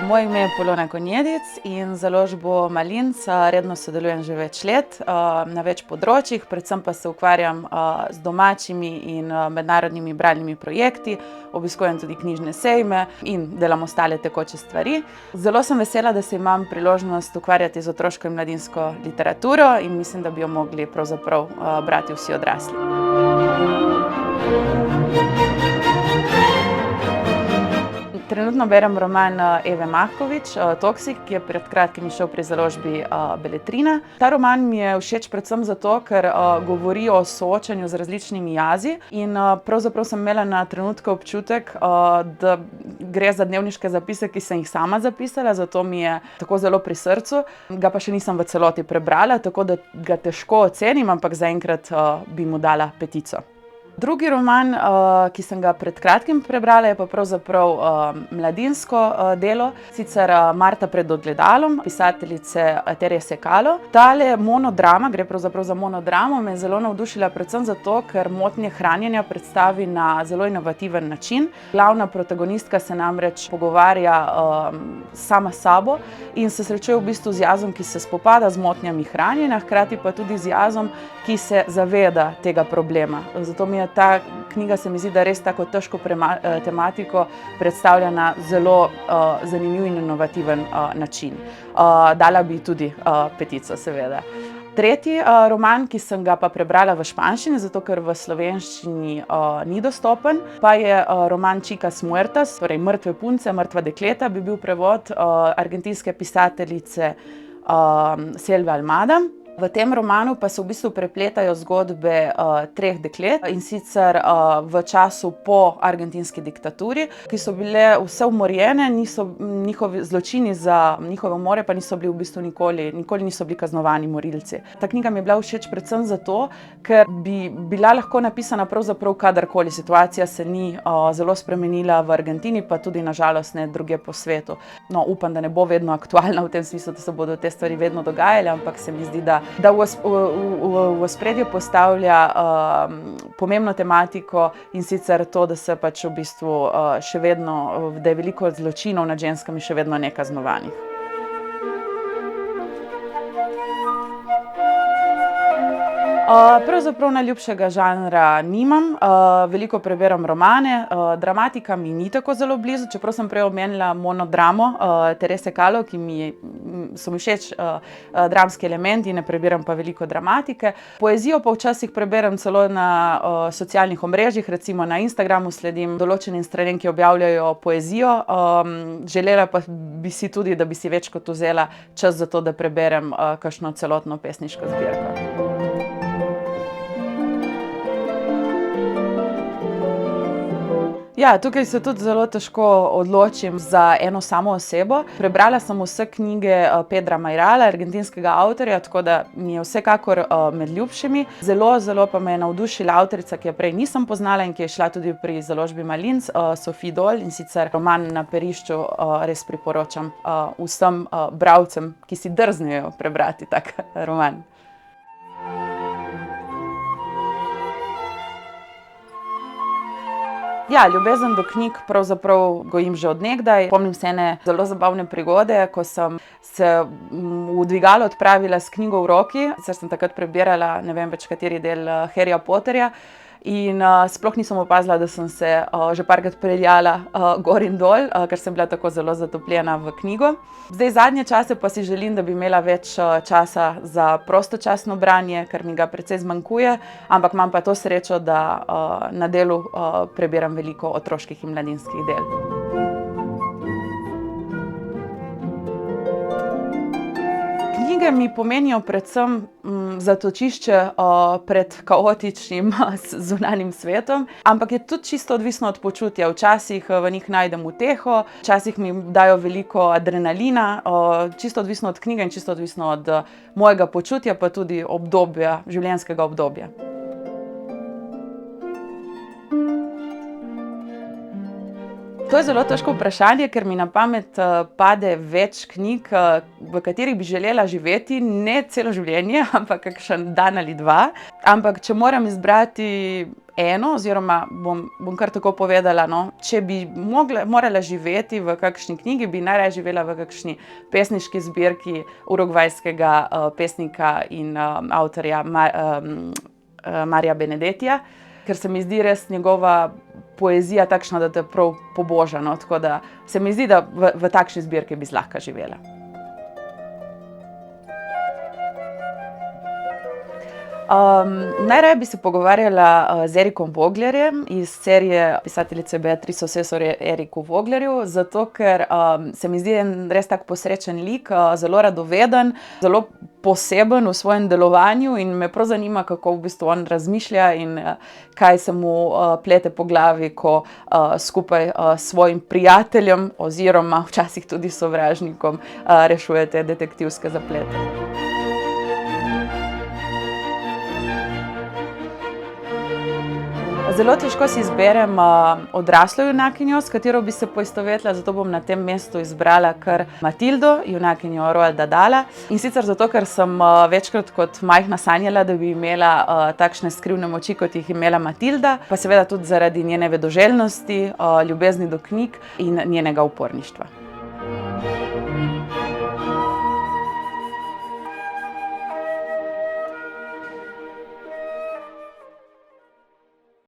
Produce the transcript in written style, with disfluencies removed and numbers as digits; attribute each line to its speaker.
Speaker 1: Moje ime je Polona Konjedic in z založbo Malinc redno sodelujem že več let na več področjih, predvsem pa se ukvarjam z domačimi in mednarodnimi bralnimi projekti, obiskujem tudi knjižne sejme in delam ostale tekoče stvari. Zelo sem vesela, da se imam priložnost ukvarjati z otroško in mladinsko literaturo in mislim, da bi jo mogli pravzaprav brati vsi odrasli. Trenutno berem roman Eve Mahkovič, Toksik, ki je pred kratkim izšel pri založbi Beletrina. Ta roman mi je všeč predvsem zato, ker govori o soočanju z različnimi jazi in pravzaprav sem imela na trenutke občutek, da gre za dnevniške zapise, ki sem jih sama zapisala, zato mi je tako zelo pri srcu. Ga pa še nisem v celoti prebrala, tako da ga težko ocenim, ampak zaenkrat bi mu dala 5. Drugi roman, ki sem ga pred kratkim prebrala, je pa pravzaprav mladinsko delo, sicer Marta pred ogledalom, pisateljice Terje Sekalo. Tale monodrama, gre pravzaprav za monodramo, me je zelo navdušila predvsem zato, ker motnje hranjenja predstavi na zelo inovativen način. Glavna protagonistka se namreč pogovarja sama s sabo in se srečuje v bistvu z jazom, ki se spopada z motnjami hranjenja, hkrati pa tudi z jazom, ki se zaveda tega problema. Zato mi je ta knjiga, se mi zdi, da res tako težko tematiko predstavlja na zelo zanimiv in inovativen način. Dala bi tudi 5, seveda. Tretji roman, ki sem ga pa prebrala v španščini, zato ker v slovenščini ni dostopen, pa je roman Chicas muertas, torej Mrtve punce, mrtva dekleta, bi bil prevod argentinske pisateljice Selve Almada. V tem romanu pa se v bistvu prepletajo zgodbe 3 deklet, in sicer v času po argentinski diktaturi, ki so bile vse umorjene, njihovi zločini za njihove umore pa niso bili v bistvu nikoli niso bili kaznovani morilci. Ta knjiga mi je bila všeč predvsem zato, ker bi bila lahko napisana pravzaprav kadarkoli. Situacija se ni zelo spremenila v Argentini, pa tudi na žalost ne drugje po svetu. No, upam, da ne bo vedno aktualna v tem smislu, da se bodo te stvari vedno dogajale, ampak se mi zdi, da v ospredje postavlja pomembno tematiko, in sicer to, da se pač v bistvu še vedno, da je veliko zločinov nad ženskami še vedno nekaznovanih. Pravzaprav najljubšega žanra nimam, veliko prebiram romane, dramatika mi ni tako zelo blizu, čeprav sem prej omenila monodramo Terje Sekalo, so mi všeč dramski elementi, ne prebiram pa veliko dramatike. Poezijo pa včasih preberem celo na socialnih omrežjih, recimo na Instagramu sledim določenim stranem, ki objavljajo poezijo. Želela pa bi si tudi, da bi si večkrat vzela čas za to, da preberem kakšno celotno pesniško zbirko. Ja, tukaj se tudi zelo težko odločim za eno samo osebo. Prebrala sem vse knjige Pedra Mairala, argentinskega avtorja, tako da mi je vsekakor med ljubšimi. Zelo pa me je navdušila avtorica, ki je prej nisem poznala in ki je šla tudi pri založbi Malinc, Sophie Doll, in sicer roman Na perišču res priporočam vsem bralcem, ki si drznejo prebrati tak roman. Ja, ljubezen do knjig pravzaprav gojim že od nekdaj. Spomnim se ene zelo zabavne prigode, ko sem se v dvigalo odpravila s knjigo v roki, sicer sem takrat prebirala ne vem več kateri del Harryja Potterja, in sploh nisem opazila, da sem se že parkrat peljala gor in dol, ker sem bila tako zelo zatopljena v knjigo. Zdaj zadnje čase pa si želim, da bi imela več časa za prostočasno branje, ker mi ga precej zmanjkuje, ampak imam pa to srečo, da na delu prebiram veliko otroških in mladinskih del. Knjige mi pomenijo predvsem zatočišče pred kaotičnim zunanjim svetom, ampak je tudi čisto odvisno od počutja. Včasih v njih najdem uteho, včasih mi dajo veliko adrenalina, čisto odvisno od knjige in čisto odvisno od mojega počutja, pa tudi obdobja, življenjskega obdobja. To je zelo težko vprašanje, ker mi na pamet pade več knjig, v katerih bi želela živeti, ne celo življenje, ampak kakšen dan ali dva. Ampak če moram izbrati eno, oziroma bom kar tako povedala, no, če bi morala živeti v kakšni knjigi, bi najraje živela v kakšni pesniški zbirki urugvajskega pesnika in avtorja Marija Benedetija, ker se mi zdi res njegova poezija takšna, da te prav poboža, no, tako da se mi zdi, da v takšni zbirki bi zlahka živela. Najraje bi se pogovarjala z Erikom Voglerjem iz serije pisateljice Beatrice Osesor Eriku Voglerju, zato ker se mi zdi en res tak posrečen lik, zelo radoveden, zelo poseben v svojem delovanju in me prav zanima, kako v bistvu on razmišlja in kaj se mu plete po glavi, ko skupaj s svojim prijateljem oziroma včasih tudi sovražnikom rešuje te detektivske zaplete. Zelo težko si izberem odraslo junakinjo, s katero bi se poistovetila, zato bom na tem mestu izbrala kar Matildo, junakinjo Roalda Dahla. In sicer zato, ker sem večkrat kot majhna sanjala, da bi imela takšne skrivne moči, kot jih imela Matilda, pa seveda tudi zaradi njene vedoželjnosti, ljubezni do knjig in njenega uporništva.